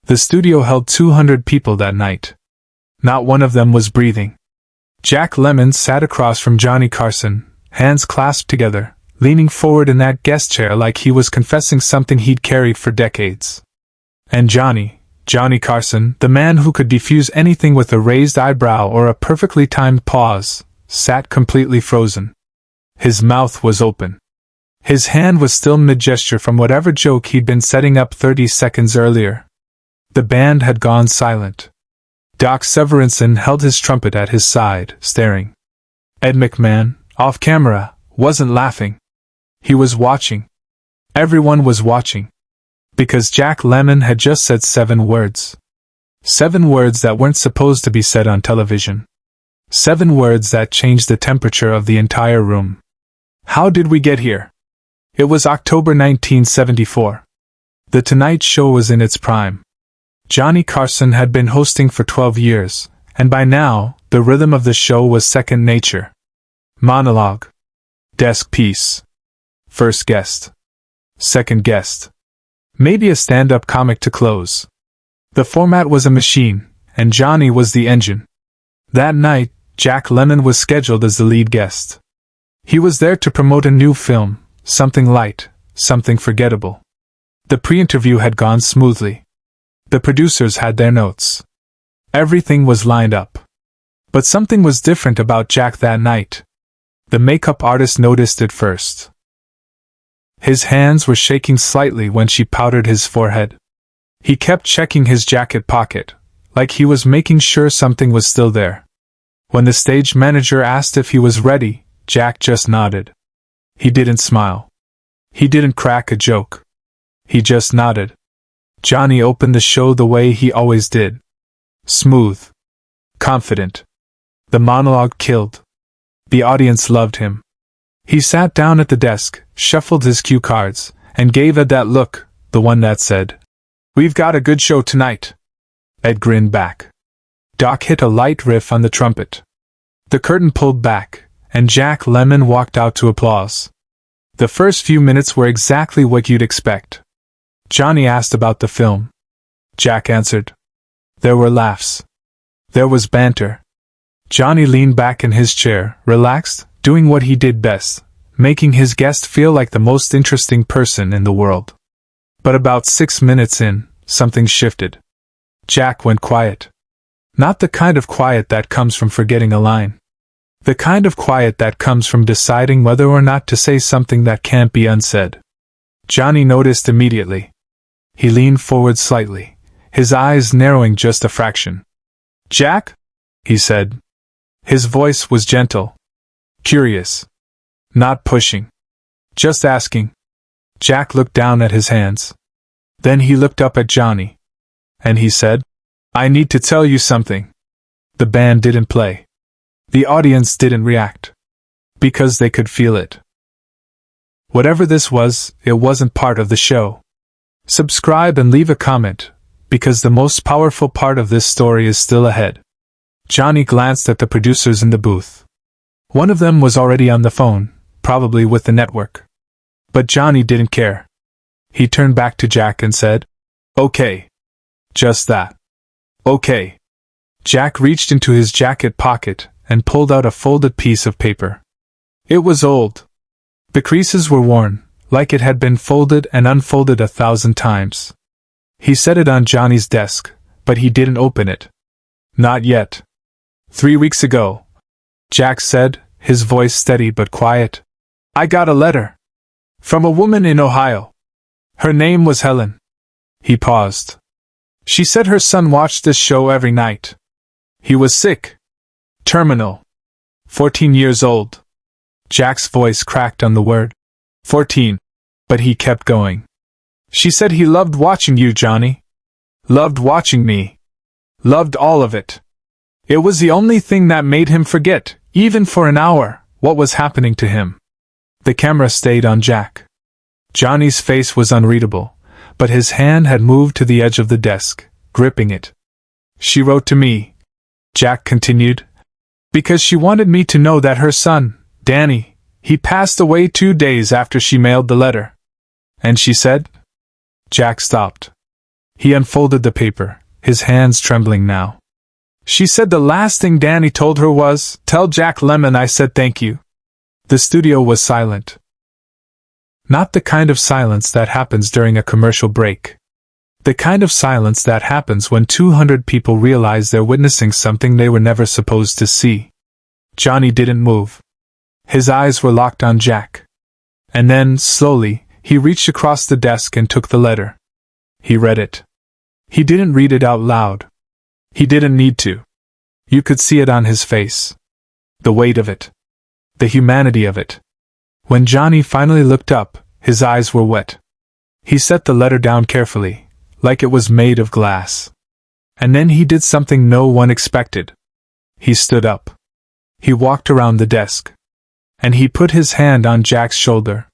The studio held 200 people that night. Not one of them was breathing. Jack Lemmon sat across from Johnny Carson, hands clasped together, leaning forward in that guest chair like he was confessing something he'd carried for decades. And Johnny Carson, the man who could defuse anything with a raised eyebrow or a perfectly timed pause, sat completely frozen. His mouth was open. His hand was still mid-gesture from whatever joke he'd been setting up 30 seconds earlier. The band had gone silent. Doc Severinsen held his trumpet at his side, staring. Ed McMahon, off camera, wasn't laughing. He was watching. Everyone was watching. Because Jack Lemmon had just said 7 words. 7 words that weren't supposed to be said on television. 7 words that changed the temperature of the entire room. How did we get here? It was October 1974. The Tonight Show was in its prime. Johnny Carson had been hosting for 12 years, and by now, the rhythm of the show was second nature. Monologue. Desk piece. First guest. Second guest. Maybe a stand-up comic to close. The format was a machine, and Johnny was the engine. That night, Jack Lemmon was scheduled as the lead guest. He was there to promote a new film, something light, something forgettable. The pre-interview had gone smoothly. The producers had their notes. Everything was lined up. But something was different about Jack that night. The makeup artist noticed it first. His hands were shaking slightly when she powdered his forehead. He kept checking his jacket pocket, like he was making sure something was still there. When the stage manager asked if he was ready, Jack just nodded. He didn't smile. He didn't crack a joke. He just nodded. Johnny opened the show the way he always did. Smooth. Confident. The monologue killed. The audience loved him. He sat down at the desk, shuffled his cue cards, and gave Ed that look, the one that said, "We've got a good show tonight." Ed grinned back. Doc hit a light riff on the trumpet. The curtain pulled back, and Jack Lemmon walked out to applause. The first few minutes were exactly what you'd expect. Johnny asked about the film. Jack answered. There were laughs. There was banter. Johnny leaned back in his chair, relaxed, doing what he did best, making his guest feel like the most interesting person in the world. But about 6 minutes in, something shifted. Jack went quiet. Not the kind of quiet that comes from forgetting a line. The kind of quiet that comes from deciding whether or not to say something that can't be unsaid. Johnny noticed immediately. He leaned forward slightly, his eyes narrowing just a fraction. "Jack?" he said. His voice was gentle. Curious. Not pushing. Just asking. Jack looked down at his hands. Then he looked up at Johnny. And he said, "I need to tell you something." The band didn't play. The audience didn't react. Because they could feel it. Whatever this was, it wasn't part of the show. Subscribe and leave a comment, because the most powerful part of this story is still ahead. Johnny glanced at the producers in the booth. One of them was already on the phone, probably with the network. But Johnny didn't care. He turned back to Jack and said, "Okay." Just that. "Okay." Jack reached into his jacket pocket and pulled out a folded piece of paper. It was old. The creases were worn, like it had been folded and unfolded 1,000 times. He set it on Johnny's desk, but he didn't open it. Not yet. 3 weeks ago, Jack said, his voice steady but quiet, "I got a letter. From a woman in Ohio. Her name was Helen." He paused. "She said her son watched this show every night. He was sick. Terminal. 14 years old." Jack's voice cracked on the word 14, but he kept going. "She said he loved watching you, Johnny. Loved watching me. Loved all of it. It was the only thing that made him forget, even for an hour, what was happening to him." The camera stayed on Jack. Johnny's face was unreadable, but his hand had moved to the edge of the desk, gripping it. "She wrote to me," Jack continued, "because she wanted me to know that her son, Danny, he passed away 2 days after she mailed the letter. And she said..." Jack stopped. He unfolded the paper, his hands trembling now. She said the last thing Danny told her was, "Tell Jack Lemmon I said thank you." The studio was silent. Not the kind of silence that happens during a commercial break. The kind of silence that happens when 200 people realize they're witnessing something they were never supposed to see. Johnny didn't move. His eyes were locked on Jack. And then, slowly, he reached across the desk and took the letter. He read it. He didn't read it out loud. He didn't need to. You could see it on his face. The weight of it. The humanity of it. When Johnny finally looked up, his eyes were wet. He set the letter down carefully, like it was made of glass. And then he did something no one expected. He stood up. He walked around the desk. And he put his hand on Jack's shoulder.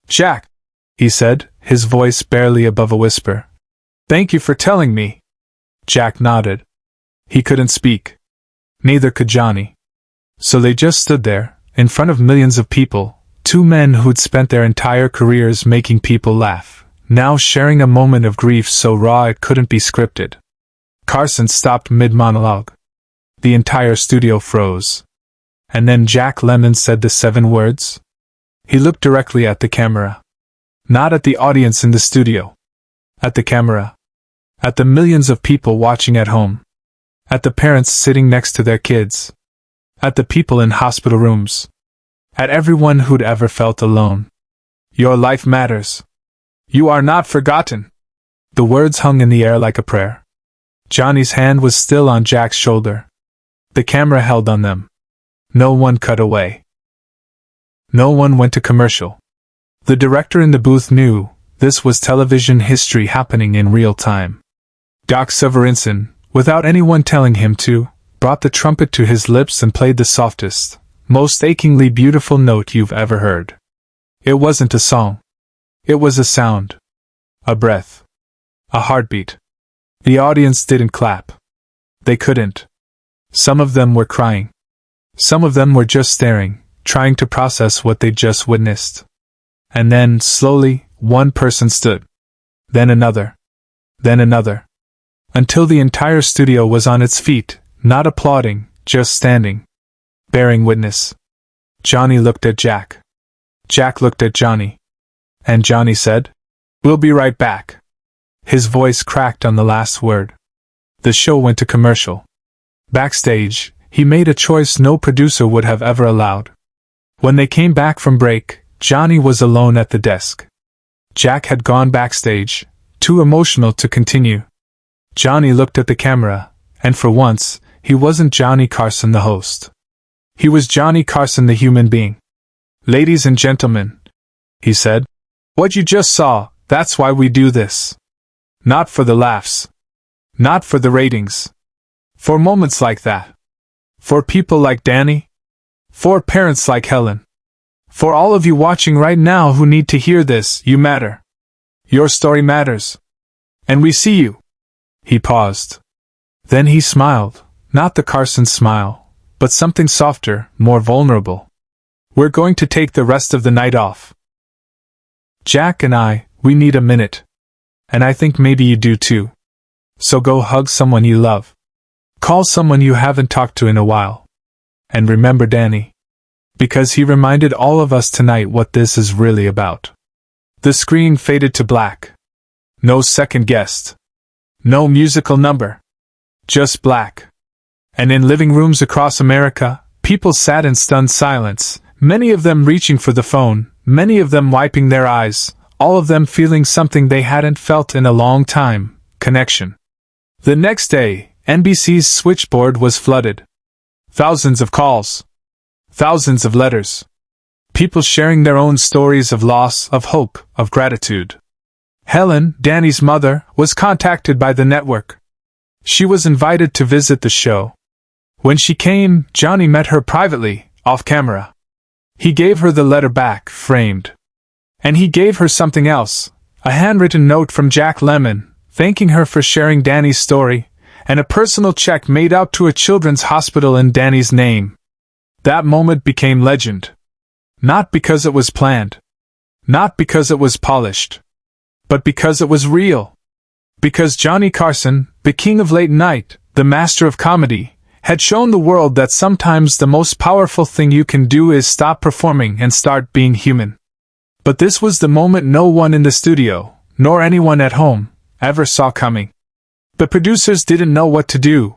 "Jack," he said, his voice barely above a whisper. "Thank you for telling me." Jack nodded. He couldn't speak. Neither could Johnny. So they just stood there, in front of millions of people, two men who'd spent their entire careers making people laugh, now sharing a moment of grief so raw it couldn't be scripted. Carson stopped mid-monologue. The entire studio froze. And then Jack Lemmon said the 7 words. He looked directly at the camera. Not at the audience in the studio. At the camera. At the millions of people watching at home. At the parents sitting next to their kids. At the people in hospital rooms. At everyone who'd ever felt alone. "Your life matters. You are not forgotten." The words hung in the air like a prayer. Johnny's hand was still on Jack's shoulder. The camera held on them. No one cut away. No one went to commercial. The director in the booth knew this was television history happening in real time. Doc Severinsen, without anyone telling him to, brought the trumpet to his lips and played the softest, most achingly beautiful note you've ever heard. It wasn't a song. It was a sound. A breath. A heartbeat. The audience didn't clap. They couldn't. Some of them were crying. Some of them were just staring, trying to process what they'd just witnessed. And then, slowly, one person stood. Then another. Then another. Until the entire studio was on its feet, not applauding, just standing. Bearing witness. Johnny looked at Jack. Jack looked at Johnny. And Johnny said, "We'll be right back." His voice cracked on the last word. The show went to commercial. Backstage, he made a choice no producer would have ever allowed. When they came back from break, Johnny was alone at the desk. Jack had gone backstage, too emotional to continue. Johnny looked at the camera, and for once, he wasn't Johnny Carson the host. He was Johnny Carson the human being. "Ladies and gentlemen," he said, "what you just saw, that's why we do this. Not for the laughs. Not for the ratings. For moments like that. For people like Danny. For parents like Helen. For all of you watching right now who need to hear this, you matter. Your story matters. And we see you." He paused. Then he smiled, not the Carson smile, but something softer, more vulnerable. "We're going to take the rest of the night off. Jack and we need a minute. And I think maybe you do too. So go hug someone you love. Call someone you haven't talked to in a while. And remember Danny. Because he reminded all of us tonight what this is really about." The screen faded to black. No second guest. No musical number. Just black. And in living rooms across America, people sat in stunned silence, many of them reaching for the phone, many of them wiping their eyes, all of them feeling something they hadn't felt in a long time: connection. The next day, NBC's switchboard was flooded. Thousands of calls. Thousands of letters. People sharing their own stories of loss, of hope, of gratitude. Helen, Danny's mother, was contacted by the network. She was invited to visit the show. When she came, Johnny met her privately, off camera. He gave her the letter back, framed. And he gave her something else, a handwritten note from Jack Lemmon, thanking her for sharing Danny's story, and a personal check made out to a children's hospital in Danny's name. That moment became legend. Not because it was planned. Not because it was polished. But because it was real. Because Johnny Carson, the king of late night, the master of comedy, had shown the world that sometimes the most powerful thing you can do is stop performing and start being human. But this was the moment no one in the studio, nor anyone at home, ever saw coming. The producers didn't know what to do.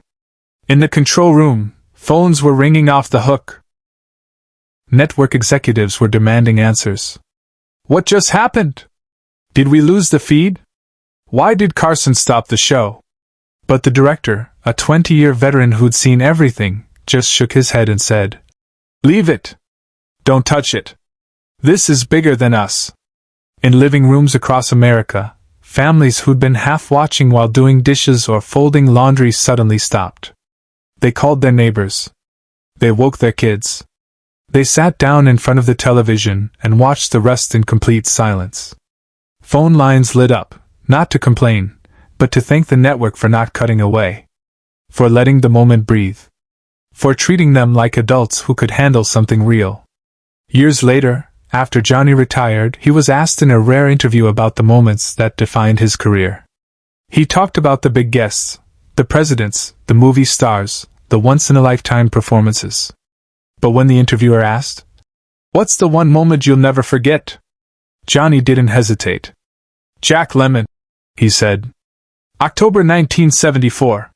In the control room, phones were ringing off the hook. Network executives were demanding answers. What just happened? Did we lose the feed? Why did Carson stop the show? But the director, a 20-year veteran who'd seen everything, just shook his head and said, "Leave it. Don't touch it. This is bigger than us." In living rooms across America, families who'd been half watching while doing dishes or folding laundry suddenly stopped. They called their neighbors. They woke their kids. They sat down in front of the television and watched the rest in complete silence. Phone lines lit up, not to complain, but to thank the network for not cutting away. For letting the moment breathe. For treating them like adults who could handle something real. Years later, after Johnny retired, he was asked in a rare interview about the moments that defined his career. He talked about the big guests, the presidents, the movie stars, the once-in-a-lifetime performances. But when the interviewer asked, "What's the one moment you'll never forget?" Johnny didn't hesitate. "Jack Lemmon," he said. "October 1974.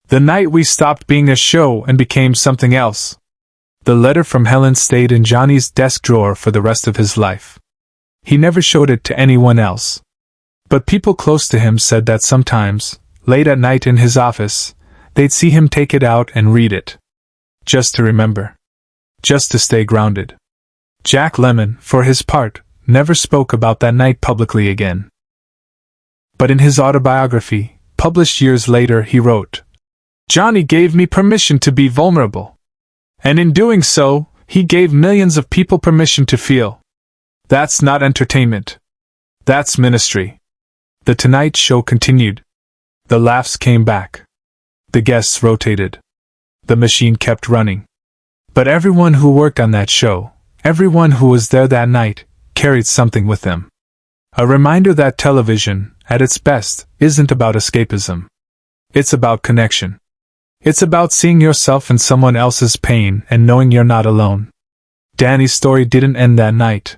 The night we stopped being a show and became something else." The letter from Helen stayed in Johnny's desk drawer for the rest of his life. He never showed it to anyone else. But people close to him said that sometimes, late at night in his office, they'd see him take it out and read it. Just to remember. Just to stay grounded. Jack Lemmon, for his part, never spoke about that night publicly again. But in his autobiography, published years later, he wrote, "Johnny gave me permission to be vulnerable. And in doing so, he gave millions of people permission to feel. That's not entertainment. That's ministry." The Tonight Show continued. The laughs came back. The guests rotated. The machine kept running. But everyone who worked on that show, everyone who was there that night, carried something with them. A reminder that television, at its best, isn't about escapism. It's about connection. It's about seeing yourself in someone else's pain and knowing you're not alone. Danny's story didn't end that night.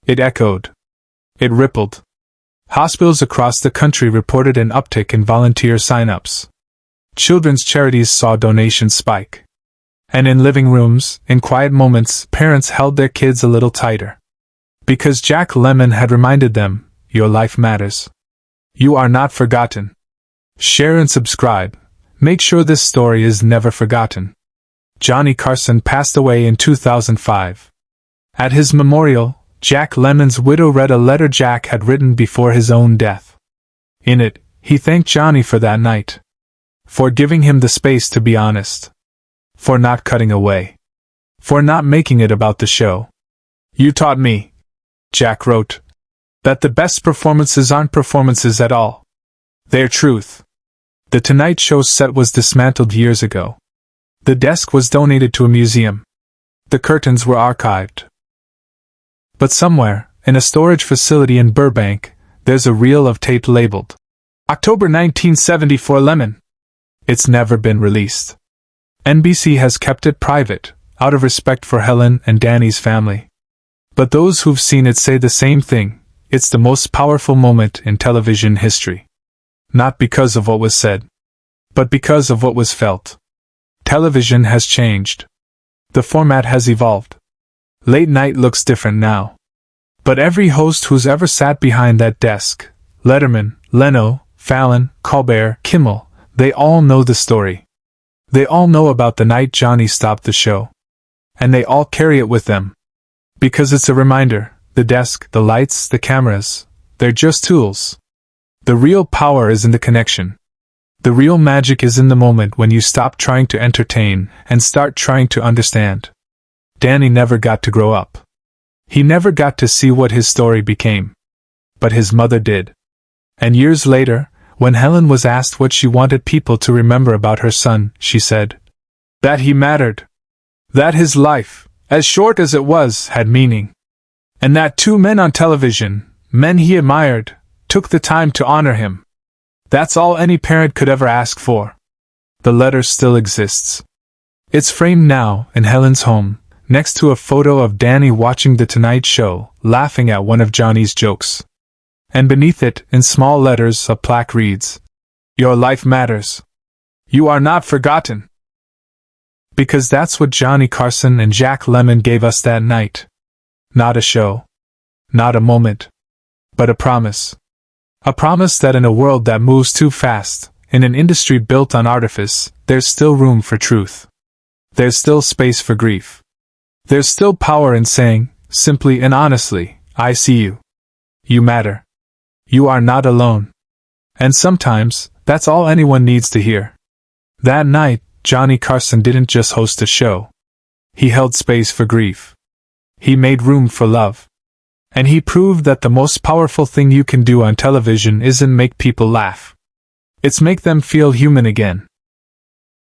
It echoed. It rippled. Hospitals across the country reported an uptick in volunteer sign-ups. Children's charities saw donations spike. And in living rooms, in quiet moments, parents held their kids a little tighter. Because Jack Lemmon had reminded them, your life matters. You are not forgotten. Share and subscribe. Make sure this story is never forgotten. Johnny Carson passed away in 2005. At his memorial, Jack Lemmon's widow read a letter Jack had written before his own death. In it, he thanked Johnny for that night. For giving him the space to be honest. For not cutting away. For not making it about the show. "You taught me," Jack wrote, "that the best performances aren't performances at all. They're truth." The Tonight Show set was dismantled years ago. The desk was donated to a museum. The curtains were archived. But somewhere, in a storage facility in Burbank, there's a reel of tape labeled October 1974 Lemmon. It's never been released. NBC has kept it private, out of respect for Helen and Danny's family. But those who've seen it say the same thing. It's the most powerful moment in television history. Not because of what was said, but because of what was felt. Television has changed. The format has evolved. Late night looks different now. But every host who's ever sat behind that desk, Letterman, Leno, Fallon, Colbert, Kimmel, they all know the story. They all know about the night Johnny stopped the show. And they all carry it with them. Because it's a reminder, the desk, the lights, the cameras, they're just tools. The real power is in the connection. The real magic is in the moment when you stop trying to entertain and start trying to understand. Danny never got to grow up. He never got to see what his story became. But his mother did. And years later, when Helen was asked what she wanted people to remember about her son, she said, "That he mattered. That his life, as short as it was, had meaning. And that two men on television, men he admired, took the time to honor him." That's all any parent could ever ask for. The letter still exists. It's framed now in Helen's home, next to a photo of Danny watching The Tonight Show, laughing at one of Johnny's jokes. And beneath it, in small letters, a plaque reads, "Your life matters. You are not forgotten." Because that's what Johnny Carson and Jack Lemmon gave us that night. Not a show. Not a moment. But a promise. A promise that in a world that moves too fast, in an industry built on artifice, there's still room for truth. There's still space for grief. There's still power in saying, simply and honestly, I see you. You matter. You are not alone. And sometimes, that's all anyone needs to hear. That night, Johnny Carson didn't just host a show. He held space for grief. He made room for love. And he proved that the most powerful thing you can do on television isn't make people laugh. It's make them feel human again.